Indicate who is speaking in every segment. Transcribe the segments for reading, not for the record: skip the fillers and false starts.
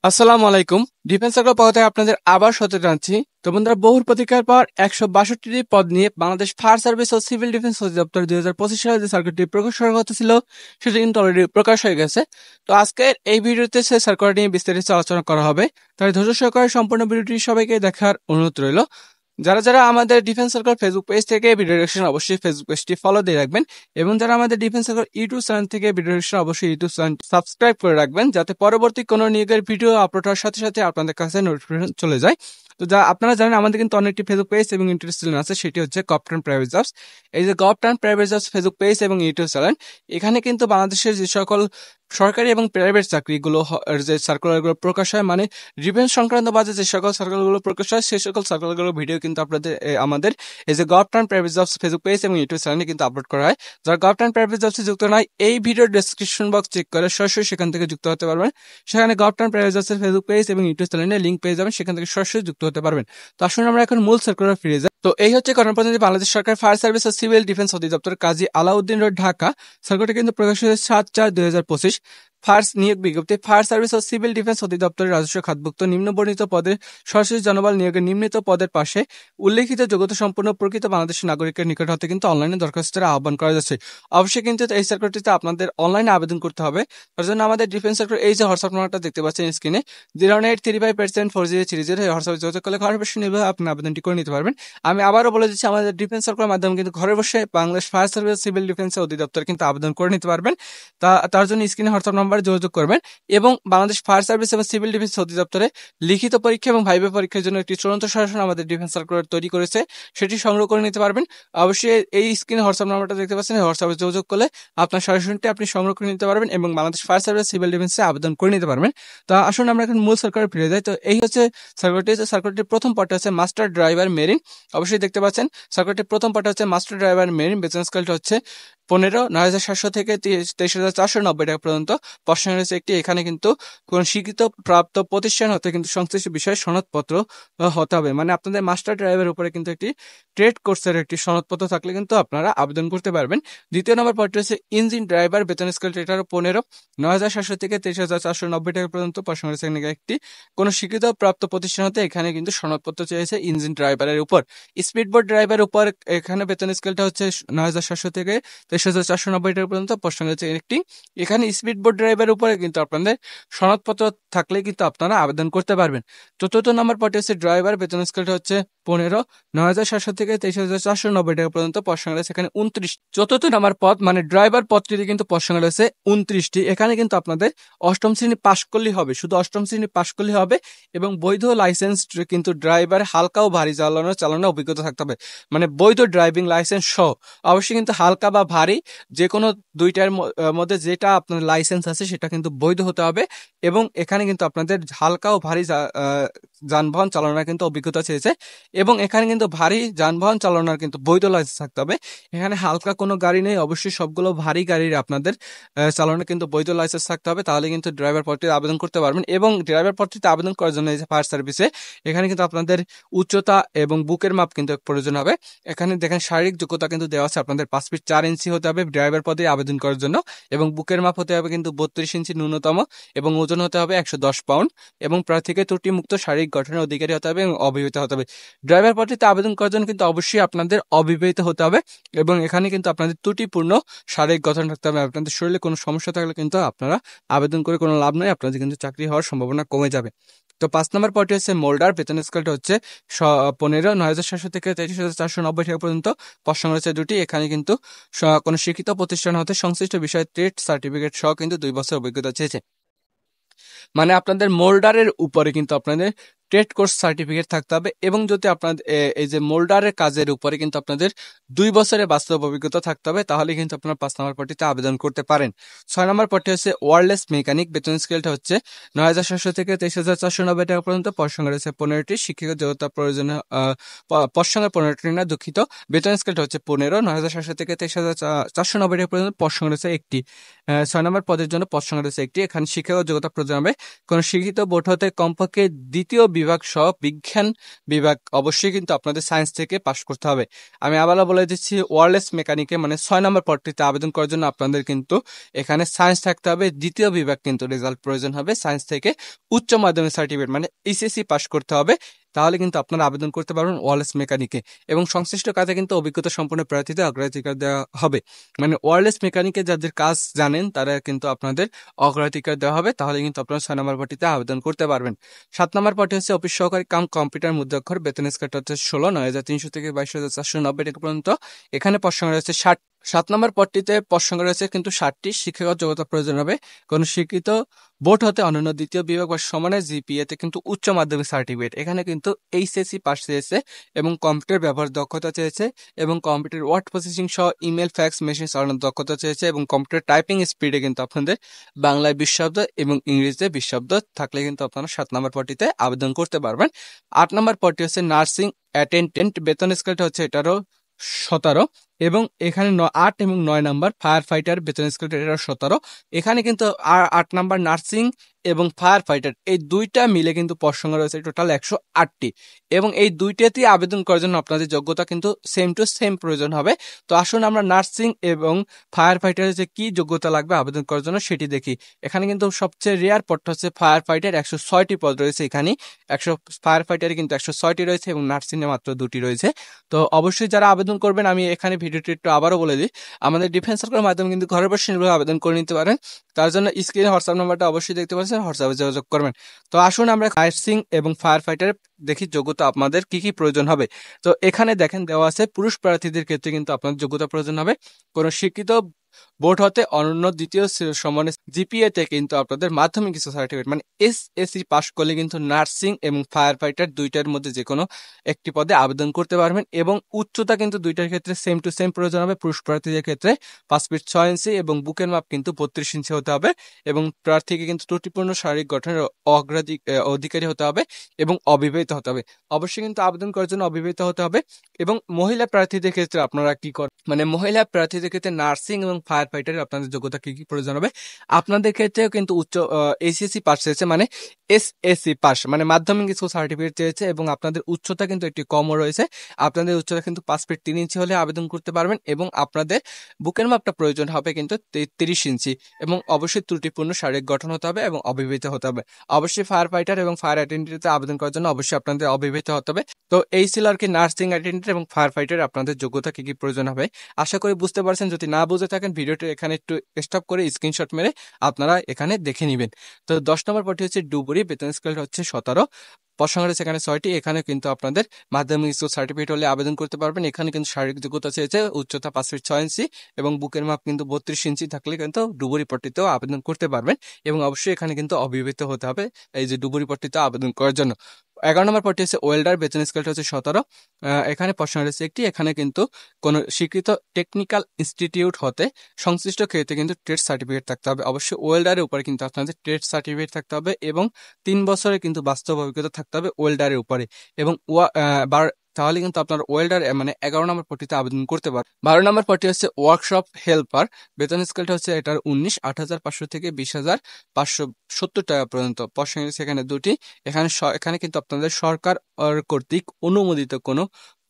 Speaker 1: আসসালামু আলাইকুম। Defence circle পদ থেকে আপনাদের আবার স্বাগত জানাচ্ছি। তো বন্ধুরা, বহুর প্রতীক্ষার পর 162টি পদ নিয়ে বাংলাদেশ ফায়ার সার্ভিস ও সিভিল ডিফেন্স অধিদপ্তর 2025 সালে যে সার্কুলারটি প্রকাশ করার কথা ছিল সেটা কিন্তু অলরেডি প্রকাশ হয়ে গেছে। তো আজকের এই ভিডিওতে সেই সার্কুলার নিয়ে বিস্তারিত আলোচনা করা হবে, তাই ধৈর্য সহকারে সম্পূর্ণ ভিডিওটি সবাইকে দেখার অনুরোধ রইল। যারা যারা আমাদের ডিফেন্স সার্কেল ফেসবুক পেজ থেকে ভিডিও দেখছেন অবশ্যই ফেসবুক পেজটি ফলো দিয়ে রাখবেন, এবং যারা আমাদের ডিফেন্স সার্কেল ইউটিউব চ্যানেল থেকে ভিডিও দেখছেন অবশ্যই ইউটিউব চ্যানেল সাবস্ক্রাইব করে রাখবেন, যাতে পরবর্তী কোনো নিয়োগের ভিডিও আপলোড হওয়ার সাথে সাথে আপনাদের কাছে নোটিফিকেশন চলে যায়। তো যা আপনারা জানেন, আমাদের কিন্তু অনেকটি ফেসবুক পেজ এবং ইউটিউব চ্যানেল আছে, সেটি হচ্ছে গভর্নমেন্ট প্রাইভেট জবস। এই যে government private jobs Facebook page এবং ইউটিউব চ্যানেল, এখানে কিন্তু বাংলাদেশের যে সকল সরকারি এবং প্রাইভেট চাকরিগুলো যে সার্কুলারগুলো প্রকাশ হয়, মানে ডিফেন্স সংক্রান্ত বাজে যে সকল সার্কুলারগুলো প্রকাশ হয়, সেই সকল সার্কুলারগুলো ভিডিও কিন্তু আপনাদের আমাদের এই যে government private jobs Facebook page এবং ইউটিউব চ্যানেলে কিন্তু আপলোড করা হয়। যারা গভর্নমেন্ট প্রাইভেট জবসে যুক্ত নয়, এই ভিডিওর ডেসক্রিপশন বক্স চেক করে সরাসরি সেখান থেকে যুক্ত হতে পারবেন। সেখানে গভর্নমেন্ট প্রাইভেট জবসের ফেসবুক পেজ এবং ইউটিউব চ্যানেলে লিঙ্ক পেয়ে যাবেন, সেখান থেকে সরাসরি যুক্ত হতে পারবেন। তো আসুন আমরা এখন মূল সার্কুলার ফিরে যাই। তো এই হচ্ছে গণপ্রতিনিধি বাংলাদেশ সরকার ফায়ার সার্ভিস ও সিভিল ডিফেন্স অধিদপ্তর, কাজী আলাউদ্দিন রোড, ঢাকা। সার্কুলারটি কিন্তু প্রকাশ হয়েছে 7/4/2025। ফায়ার নিয়োগ বিজ্ঞপ্তি। ফায়ার সার্ভিস ও সিভিল ডিফেন্স অধিদপ্তরের রাজস্ব খাতভুক্ত নিম্নবর্ণিত পদে সরাসরি জনবল নিয়োগের নিম্নিত পদের পাশে উল্লেখিত যোগ্যতা সম্পন্ন প্রকৃত বাংলাদেশের নাগরিকের নিকট হতে কিন্তু অনলাইনে দরখাস্তের আহ্বান করা যাচ্ছে। অবশ্যই কিন্তু এই সার্কুলারটিতে আপনাদের অনলাইনে আবেদন করতে হবে। তার জন্য আমাদের ডিফেন্স সেক্টর এই যে হোয়াটসঅ্যাপ নাম্বারটা দেখতে পাচ্ছেন স্ক্রিনে, 09835% 4030, এই হোয়াটসঅ্যাপে যোগাযোগ করলে ঘরে বসে নিলে আপনি আবেদনটি করে নিতে পারবেন। আমি আবারও বলে দিচ্ছি, আমাদের ডিফেন্স সার্কুলার মাধ্যমে কিন্তু ঘরে বসে Bangladesh fire service civil defence অধিদপ্তর কিন্তু আবেদন করে নিতে পারবেন। তার জন্য স্ক্রিনে হোয়াটসঅ্যাপ নাম্বারে যোগাযোগ করবেন, এবং বাংলাদেশ ফায়ার সার্ভিস এবং সিভিল ডিফেন্স অধিদপ্তরে লিখিত পরীক্ষা এবং ভাইভা পরীক্ষার জন্য একটি চূড়ান্ত শাসন আমাদের ডিফেন্স সার্কুলার তৈরি করেছে, সেটি সংগ্রহ করে নিতে পারবেন। অবশ্যই এই স্ক্রিনে হোয়াটসঅ্যাপ নাম্বারটা দেখতে পাচ্ছেন, এই হোয়াটসঅ্যাপে যোগাযোগ করলে আপনার শাসনটি আপনি সংগ্রহ করে নিতে পারবেন এবং বাংলাদেশ ফায়ার সার্ভিস সিভিল ডিফেন্সে আবেদন করে নিতে পারবেন। তো আসুন আমরা এখন মূল সার্কুলারে ফিরে যাই। তো এই হচ্ছে সার্কুলারটির প্রথম পার্টটা হচ্ছে মাস্টার ড্রাইভার মেরিন। অবশ্যই দেখতে পাচ্ছেন সার্কুলারটির প্রথম পার্টটা হচ্ছে মাস্টার ড্রাইভার মেরিন। বেতন স্কেলটা হচ্ছে 9,700 থেকে 23,490 টাকা পর্যন্ত। প্রশ্ন রয়েছে একটি, এখানে কিন্তু কোন স্বীকৃত প্রাপ্ত প্রতিষ্ঠান হতে কিন্তু সংশ্লিষ্ট বিষয়ে সনদপত্র হতে হবে, মানে আপনাদের মাস্টার ড্রাইভারের উপরে কিন্তু একটি ট্রেড কোর্সের একটি সনদপত্র থাকলে কিন্তু আপনারা আবেদন করতে পারবেন। দ্বিতীয় নম্বর পদটি হচ্ছে ইঞ্জিন ড্রাইভার। বেতন স্কেল এটারও 9,700 থেকে 23,490 টাকা পর্যন্ত। প্রশ্ন রয়েছে একটি কোন স্বীকৃত প্রাপ্ত প্রতিষ্ঠান হতে এখানে কিন্তু সনদপত্র চেয়েছে ইঞ্জিন ড্রাইভারের উপর। স্পিডবোট ড্রাইভারের উপর এখানে বেতন স্কেলটা হচ্ছে 9,700 থেকে 23,490 টাকা পর্যন্ত। প্রশ্ন রয়েছে একটি, এখানে স্পিডবোট ড্রাইভারের উপরে কিন্তু আপনাদের সনদপত্র থাকলে কিন্তু আপনারা আবেদন করতে পারবেন। চতুর্থ নম্বর পদে হচ্ছে ড্রাইভার। বেতন স্কেলটা হচ্ছে 9,700 থেকে 23,490 টাকা পর্যন্ত। প্রশ্ন রয়েছে এখানে 29। চতুর্থ নম্বর পদ মানে ড্রাইভার পদটিতে কিন্তু প্রশ্ন রয়েছে 29টি। এখানে কিন্তু আপনাদের অষ্টম শ্রেণী পাশ করলেই হবে, শুধু অষ্টম শ্রেণী পাশ করলেই হবে, এবং বৈধ লাইসেন্স কিন্তু ড্রাইভার হালকা ও ভারী চালানোর অভিজ্ঞতা থাকতে হবে, মানে বৈধ ড্রাইভিং লাইসেন্স সহ। অবশ্যই কিন্তু হালকা বা ভারী যে কোনো দুইটার মধ্যে যেটা আপনার লাইসেন্স আছে সেটা কিন্তু বৈধ হতে হবে, এবং এখানে কিন্তু আপনাদের হালকা ও ভারী যানবাহন চালানোর কিন্তু অভিজ্ঞতা চেয়েছে, এবং এখানে কিন্তু ভারী যানবাহন চালানোর কিন্তু বৈধ লাইসেন্স থাকতে হবে। এখানে হালকা কোনো গাড়ি নেই, অবশ্যই সবগুলো ভারী গাড়ির আপনাদের চালানোর কিন্তু বৈধ লাইসেন্স থাকতে হবে, তাহলে কিন্তু ড্রাইভার পদটিতে আবেদন করতে পারবেন। এবং ড্রাইভার পদটিতে আবেদন করার জন্য এই যে ফায়ার সার্ভিসে এখানে কিন্তু আপনাদের উচ্চতা এবং বুকের মাপ কিন্তু প্রয়োজন হবে। এখানে দেখেন শারীরিক যোগ্যতা কিন্তু দেওয়া আছে, আপনাদের 5 ফিট 4 ইঞ্চি হতে হবে ড্রাইভার পদে আবেদন করার জন্য, এবং বুকের মাপ হতে হবে কিন্তু 32 ইঞ্চি ন্যূনতম, এবং ওজন হতে হবে 110 পাউন্ড, এবং প্রার্থীকে ত্রুটিমুক্ত শারীরিক গঠনের অধিকারী হতে হবে এবং অবিবাহিত হতে হবে। ড্রাইভার পদটিতে আবেদন করার জন্য কিন্তু অবশ্যই আপনাদের অবিবাহিত হতে হবে, এবং এখানে কিন্তু আপনাদের ত্রুটিপূর্ণ শারীরিক গঠন থাকতে হবে। আপনাদের শরীরে কোনো সমস্যা থাকলে কিন্তু আপনারা আবেদন করে কোনো লাভ নেই, আপনাদের কিন্তু চাকরি হওয়ার সম্ভাবনা কমে যাবে। তো 5 নম্বর পদটি হচ্ছে মোল্ডার। বেতন স্কেলটা হচ্ছে 9,700 থেকে 23,490 টাকা পর্যন্ত। প্রশ্ন রয়েছে দুটি, এখানে কিন্তু কোনো শিক্ষিত প্রতিষ্ঠান হতে সংশ্লিষ্ট বিষয়ে ট্রেড সার্টিফিকেট সহ কিন্তু 2 বছর অভিজ্ঞতা চেয়েছে, মানে আপনাদের মোল্ডারের উপরে কিন্তু আপনাদের ট্রেড কোর্স সার্টিফিকেট থাকতে হবে, এবং যদি আপনাদের এই যে মোল্ডারের কাজের উপরে কিন্তু আপনাদের 2 বছরের বাস্তব অভিজ্ঞতা থাকতে হবে, তাহলে কিন্তু আপনারা 5 নম্বর পদটিতে আবেদন করতে পারেন। 6 নম্বর পদটি হচ্ছে ওয়্যারলেস মেকানিক। বেতন স্কেলটা হচ্ছে 9,700 থেকে 23,490 টাকা পর্যন্ত। পদ সংখ্যা রয়েছে 15টি। শিক্ষিত যোগ্যতা প্রয়োজন পদ সংখ্যা 15টি না, দুঃখিত। বেতন স্কেলটা হচ্ছে 15, 9,700 থেকে 23,490 টাকা পর্যন্ত। পদ সংখ্যা রয়েছে একটি। 6 নম্বর পদের জন্য পদ সংখ্যা রয়েছে একটি। এখানে শিক্ষাগত যোগ্যতা প্রয়োজন হবে কোন শিক্ষিত বোর্ড হতে কমপক্ষে দ্বিতীয় বিভাগ সহ বিজ্ঞান বিভাগ অবশ্যই কিন্তু আপনাদের সায়েন্স থেকে পাশ করতে হবে। আমি আবারও বলে দিচ্ছি, ওয়্যারলেস মেকানিকে মানে 6 নম্বর পদটিতে আবেদন করার জন্য আপনাদের কিন্তু এখানে সায়েন্স থাকতে হবে। দ্বিতীয় বিভাগ কিন্তু রেজাল্ট প্রয়োজন হবে সায়েন্স থেকে, উচ্চ মাধ্যমিক সার্টিফিকেট মানে এইচএসসি পাশ করতে হবে, তাহলে কিন্তু আপনারা আবেদন করতে পারবেন ওয়্যারলেস মেকানিকে। এবং সংশ্লিষ্ট কাজে কিন্তু অভিজ্ঞতা সম্পন্ন প্রার্থীদের অগ্রাধিকার দেওয়া হবে। মানে ওয়্যারলেস মেকানিকে যাদের কাজ জানেন তারা কিন্তু আপনাদের অগ্রাধিকার দেওয়া হবে, তাহলে কিন্তু আপনারা 6 নম্বর পদটিতে আবেদন করতে পারবেন। 7 নম্বর পদটি হচ্ছে অফিস সহকারী কাম কম্পিউটার মুদ্রাক্ষর, বেতন স্কেলটা হচ্ছে 16,9,300 থেকে 22,490 টাকা পর্যন্ত। এখানে পদ সংখ্যা রয়েছে 60। 7 নম্বর পদটিতে পদ সংখ্যা রয়েছে কিন্তু 60টি। শিক্ষাগত যোগ্যতা প্রয়োজন হবে কোন স্বীকৃত বোর্ড হতে অনন্য দ্বিতীয় বিভাগ বা সমানের জিপিএতে কিন্তু উচ্চ মাধ্যমিক সার্টিফিকেট। এখানে কিন্তু এইচএসসি পাস চেয়েছে এবং কম্পিউটার ব্যবহার দক্ষতা চেয়েছে এবং কম্পিউটার ওয়ার্ড প্রসেসিং সহ ইমেল ফ্যাক্স মেশিন চালানোর দক্ষতা চেয়েছে এবং কম্পিউটার টাইপিং স্পিডে কিন্তু আপনাদের বাংলায় 20 শব্দ এবং ইংরেজিতে 20 শব্দ থাকলে কিন্তু আপনারা 7 নম্বর পদটিতে আবেদন করতে পারবেন। 8 নম্বর পদটি হচ্ছে নার্সিং অ্যাটেন্ডেন্ট, বেতন স্কেলটা হচ্ছে এটারও 17 এবং এখানে 8 এবং 9 নাম্বার ফায়ার ফাইটার, বেতন স্কেলটা এটারও 17। এখানে কিন্তু 8 নাম্বার নার্সিং এবং ফায়ার ফাইটার এই দুইটা মিলে কিন্তু পদ সংখ্যা রয়েছে টোটাল 108টি এবং এই দুইটাতেই আবেদন করার জন্য আপনাদের যোগ্যতা কিন্তু সেম টু সেম প্রয়োজন হবে। তো আসুন আমরা নার্সিং এবং ফায়ার ফাইটারের যে কি যোগ্যতা লাগবে আবেদন করার জন্য সেটি দেখি। এখানে কিন্তু সবচেয়ে রেয়ার পদটা হচ্ছে ফায়ার ফাইটার, 106টি পদ রয়েছে এখানে। 100 ফায়ার ফাইটারে কিন্তু 106টি রয়েছে এবং নার্সিং এ মাত্র 2টি রয়েছে। তো অবশ্যই যারা আবেদন করবেন, আমি এখানে ভিডিওটি একটু আবারও বলে দিই, আমাদের ডিফেন্স সার্কেলের মাধ্যমে কিন্তু ঘরে বসে আবেদন করে নিতে পারেন। তার জন্য স্ক্রিনে হোয়াটসঅ্যাপ নাম্বারটা অবশ্যই দেখতে পাচ্ছেন, হোয়াটসঅ্যাপে যোগাযোগ করবেন। তো আসুন আমরা নার্সিং এবং ফায়ার ফাইটারে দেখি যোগ্যতা আপনাদের কি কি প্রয়োজন হবে। তো এখানে দেখেন দেওয়া আছে পুরুষ প্রার্থীদের ক্ষেত্রে কিন্তু আপনাদের যোগ্যতা প্রয়োজন হবে কোন স্বীকৃত বোর্ড হতে অনন্য দ্বিতীয় সমানের জিপিএ তে কিন্তু আপনাদের মাধ্যমিক কিছু সার্টিফিকেট মানে এসএসসি পাস করলে কিন্তু নার্সিং এবং ফায়ার ফাইটার দুইটার মধ্যে যে কোনো একটি পদে আবেদন করতে পারবেন। এবং উচ্চতা কিন্তু দুইটার ক্ষেত্রে সেম টু সেম প্রয়োজন হবে। পুরুষ প্রার্থীদের ক্ষেত্রে 5 ফিট 6 ইঞ্চি এবং বুকের মাপ কিন্তু 32 ইঞ্চি হতে হবে এবং প্রার্থীকে কিন্তু ত্রুটিপূর্ণ শারীরিক গঠনের অধিকারী হতে হবে এবং অবিবাহিত হতে হবে। অবশ্যই কিন্তু আবেদন করার জন্য অবিবাহিত হতে হবে। এবং মহিলা প্রার্থীদের ক্ষেত্রে আপনারা কি করেন, মানে মহিলা প্রার্থীদের ক্ষেত্রে নার্সিং এবং ফায়ার ফাইটারের আপনাদের যোগ্যতা কি কি প্রয়োজন হবে। আপনাদের ক্ষেত্রেও কিন্তু উচ্চ এইচএসসি পাস চেয়েছে, মানে এসএসসি পাস মানে মাধ্যমিক স্কুল সার্টিফিকেট চেয়েছে এবং আপনাদের উচ্চতা কিন্তু একটু কমও রয়েছে। আপনাদের উচ্চতা কিন্তু 5 ফিট 3 ইঞ্চি হলে আবেদন করতে পারবেন এবং আপনাদের বুকের মাপটা প্রয়োজন হবে কিন্তু 33 ইঞ্চি এবং অবশ্যই ত্রুটিপূর্ণ শারীরিক গঠন হতে হবে এবং অবিবাহিত হতে হবে। অবশ্যই ফায়ার ফাইটার এবং ফায়ার অ্যাটেন্ডেন্টে আবেদন করার জন্য অবশ্যই আপনাদের অবিবাহিত হতে হবে। তো এই ছিল আর কি নার্সিং অ্যাটেন্ডেন্ট এবং ফায়ার ফাইটার আপনাদের যোগ্যতা কি কি প্রয়োজন হবে। আশা করি বুঝতে পারছেন। যদি না বুঝে থাকেন ভিডিওটি এখানে একটু স্টপ করে স্ক্রিনশট মেরে আপনারা এখানে দেখে নেবেন। তো 10 নম্বর পদটি হচ্ছে ডুবুরি, বেতন স্কেল হচ্ছে 17। পদ সংখ্যা রয়েছে এখানে 6টি। এখানে কিন্তু আপনাদের মাধ্যমিক স্কুল সার্টিফিকেট হলে আবেদন করতে পারবেন। এখানে কিন্তু শারীরিক যোগ্যতা চেয়েছে উচ্চতা 5 ফিট 6 ইঞ্চি এবং বুকের মাপ কিন্তু 32 ইঞ্চি থাকলে কিন্তু ডুবুরি পদটিতেও আবেদন করতে পারবেন এবং অবশ্যই এখানে কিন্তু অবিবাহিত হতে হবে এই যে ডুবুরি পদটিতে আবেদন করার জন্য। 11 নম্বর পদটি হচ্ছে ওয়েল্ডার, বেতন স্কেলটা হচ্ছে 17। এখানে পদ সংখ্যা রয়েছে একটি। এখানে কিন্তু কোন স্বীকৃত টেকনিক্যাল ইনস্টিটিউট হতে সংশ্লিষ্ট ক্ষেত্রে কিন্তু ট্রেড সার্টিফিকেট থাকতে হবে। অবশ্যই ওয়েল্ডারের উপরে কিন্তু আপনাদের ট্রেড সার্টিফিকেট থাকতে হবে এবং 3 বছরের কিন্তু বাস্তব অভিজ্ঞতা থাকতে হবে ওয়েল্ডারের উপরে এবং তাহলে কিন্তু আপনার ওয়েল্ডার মানে 11 নম্বর পদটিতে আবেদন করতে পারেন। 12 নম্বর পদটি হচ্ছে ওয়ার্কশপ হেল্পার, বেতন স্কেলটা হচ্ছে এটার 19, 8,500 থেকে 20,570 টাকা পর্যন্ত। পদ সংখ্যা সেখানে 2টি। এখানে কিন্তু আপনাদের সরকার কর্তৃক অনুমোদিত কোনো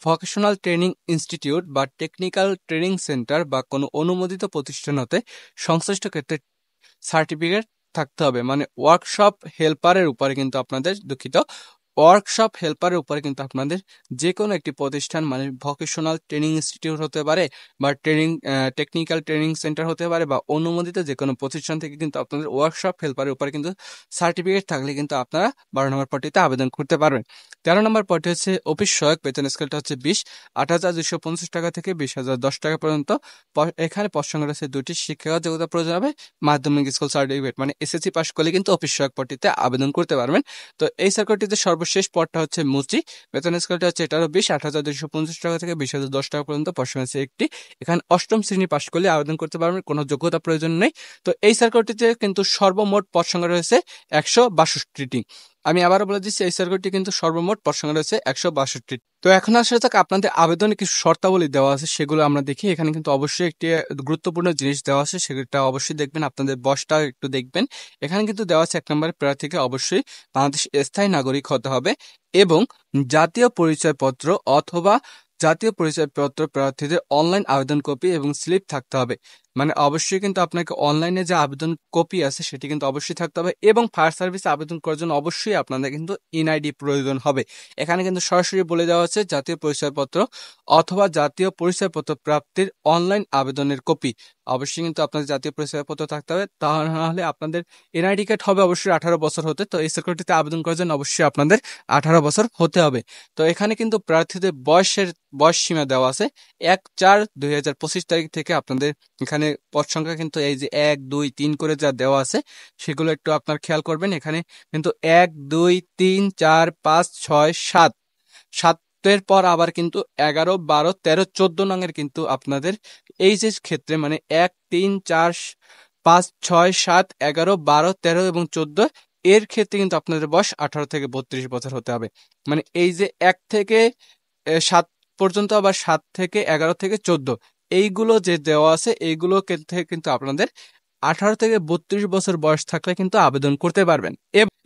Speaker 1: ভোকেশনাল ট্রেনিং ইনস্টিটিউট বা টেকনিক্যাল ট্রেনিং সেন্টার বা কোনো অনুমোদিত প্রতিষ্ঠান হতে সংশ্লিষ্ট ক্ষেত্রে সার্টিফিকেট থাকতে হবে। মানে ওয়ার্কশপ হেল্পারের উপরে কিন্তু আপনাদের ওয়ার্কশপ হেল্পারের উপরে কিন্তু আপনাদের যে কোনো একটি প্রতিষ্ঠান মানে ভোকেশনাল ট্রেনিং ইনস্টিটিউট হতে পারে বা টেকনিক্যাল ট্রেনিং সেন্টার হতে পারে বা অনুমোদিত যে কোনো প্রতিষ্ঠান থেকে কিন্তু আপনাদের ওয়ার্কশপ হেল্পারের উপরে কিন্তু সার্টিফিকেট থাকলে কিন্তু আপনারা 12 নম্বর পদটিতে আবেদন করতে পারবেন। 13 নম্বর পদটি হচ্ছে অফিস সহায়ক, বেতন স্কেলটা হচ্ছে 20, 8,250 টাকা থেকে 20,010 টাকা পর্যন্ত। এখানে পদ সংখ্যা রয়েছে 2টি। শিক্ষাগত যোগ্যতা প্রয়োজন হবে মাধ্যমিক স্কুল সার্টিফিকেট মানে এসএসসি পাস করলে কিন্তু অফিস সহায়ক পদটিতে আবেদন করতে পারবেন। তো এই সার্কুলটিতে সর্বশেষ পদটা হচ্ছে মুচি, বেতন স্কেলটা হচ্ছে এটারও 20, 8,250 টাকা থেকে 20,010 টাকা পর্যন্ত। পদ সংখ্যা হচ্ছে একটি। এখানে 8ম শ্রেণী পাস করলে আবেদন করতে পারবেন, কোনো যোগ্যতা প্রয়োজন নেই। তো এই সার্কুলটিতে কিন্তু সর্বমোট পদ সংখ্যা রয়েছে 162টি। আমি আবারও বলে দিচ্ছি, এই সার্কুলারটি কিন্তু সর্বমোট পদ সংখ্যা রয়েছে 162। তো এখন আসলে যাক আপনাদের আবেদনে কিছু শর্তাবলী দেওয়া আছে, সেগুলো আমরা দেখি। এখানে কিন্তু অবশ্যই একটি গুরুত্বপূর্ণ জিনিস দেওয়া আছে, সেটা অবশ্যই দেখবেন। আপনাদের বয়সটা একটু দেখবেন। এখানে কিন্তু দেওয়া আছে 1 নম্বরে প্রার্থীকে অবশ্যই বাংলাদেশ স্থায়ী নাগরিক হতে হবে এবং জাতীয় পরিচয়পত্র অথবা জাতীয় পরিচয়পত্র প্রার্থীদের অনলাইন আবেদন কপি এবং স্লিপ থাকতে হবে। মানে অবশ্যই কিন্তু আপনাকে অনলাইনে যে আবেদন কপি আছে সেটি কিন্তু অবশ্যই থাকতে হবে এবং ফায়ার সার্ভিসে আবেদন করার জন্য অবশ্যই আপনাদের কিন্তু এনআইডি প্রয়োজন হবে। এখানে কিন্তু সরাসরি বলে দেওয়া হচ্ছে জাতীয় পরিচয়পত্র অথবা জাতীয় পরিচয়পত্র প্রাপ্তির অনলাইন আবেদনের কপি। অবশ্যই কিন্তু আপনাদের জাতীয় পরিচয়পত্র থাকতে হবে, তা না হলে আপনাদের এনআইডি কার্ড হবে অবশ্যই 18 বছর হতে। তো এই সার্কুলারটিতে আবেদন করার জন্য অবশ্যই আপনাদের 18 বছর হতে হবে। তো এখানে কিন্তু প্রার্থীদের বয়স সীমা দেওয়া আছে 1/4/2025 তারিখ থেকে। আপনাদের এখানে পদ সংখ্যা কিন্তু এই যে 1 2 3 করে যা দেওয়া আছে সেগুলো একটু আপনার খেয়াল করবেন। এখানে কিন্তু 1 2 3 4 5 6 7 7 পর আবার কিন্তু 11 12 13 14 নঙের কিন্তু আপনাদের এই যে ক্ষেত্রে মানে 1 3 4 5 6 7 11 12 13 এবং 14 এর ক্ষেত্রে কিন্তু আপনাদের বয়স 18 থেকে 32 বছর হতে হবে। মানে এই যে 1 থেকে 7 পর্যন্ত, আবার 7 থেকে 11 থেকে 14 এইগুলো যে দেওয়া আছে এইগুলো ক্ষেত্রে কিন্তু আপনাদের 18 থেকে 32 বছর বয়স থাকলে কিন্তু আবেদন করতে পারবেন।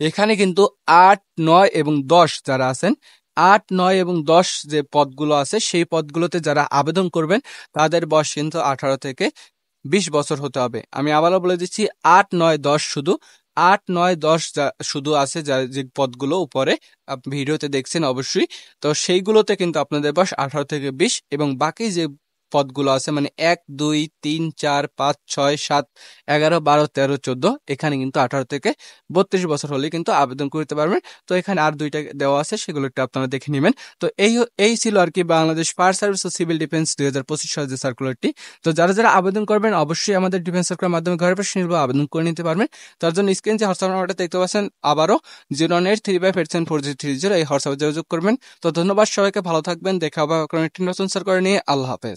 Speaker 1: এখানে কিন্তু 8 9 এবং 10 যারা আছেন, 8 9 এবং 10 যে পদগুলো আছে সেই পদগুলোতে যারা আবেদন করবেন তাদের বয়স কিন্তু 18 থেকে 20 বছর হতে হবে। আমি আবারও বলে দিচ্ছি, 8 9 10 শুধু 8 9 10 শুধু আছে, যে পদগুলো উপরে আপনি ভিডিওতে দেখছেন অবশ্যই। তো সেইগুলোতে কিন্তু আপনাদের বয়স 18 থেকে 20 এবং বাকি যে পদগুলো আছে মানে 1 2 3 4 5 6 7 11 12 13 14 এখানে কিন্তু 18 থেকে 32 বছর হলে কিন্তু আবেদন করতে পারবেন। তো এখানে আর দুইটা দেওয়া আছে, সেগুলো একটু আপনারা দেখে নেবেন। তো এই ছিল আর কি বাংলাদেশ ফায়ার সার্ভিস ও সিভিল ডিফেন্স 2025 সালের যে সার্কুলারটি। তো যারা যারা আবেদন করবেন অবশ্যই আমাদের ডিফেন্স সার্কুলার মাধ্যমে ঘরে বসে নির্ভর আবেদন করে নিতে পারবেন। তার জন্য স্ক্রিন যে হোয়াটসঅ্যাপ নাম্বারটা দেখতে পাচ্ছেন আবারও 09835874030 এই হোয়াটসঅ্যাপে যোগাযোগ করবেন। তো ধন্যবাদ সবাইকে, ভালো থাকবেন। দেখা হবে একটি নতুন সার্কুলার নিয়ে। আল্লাহ হাফেজ।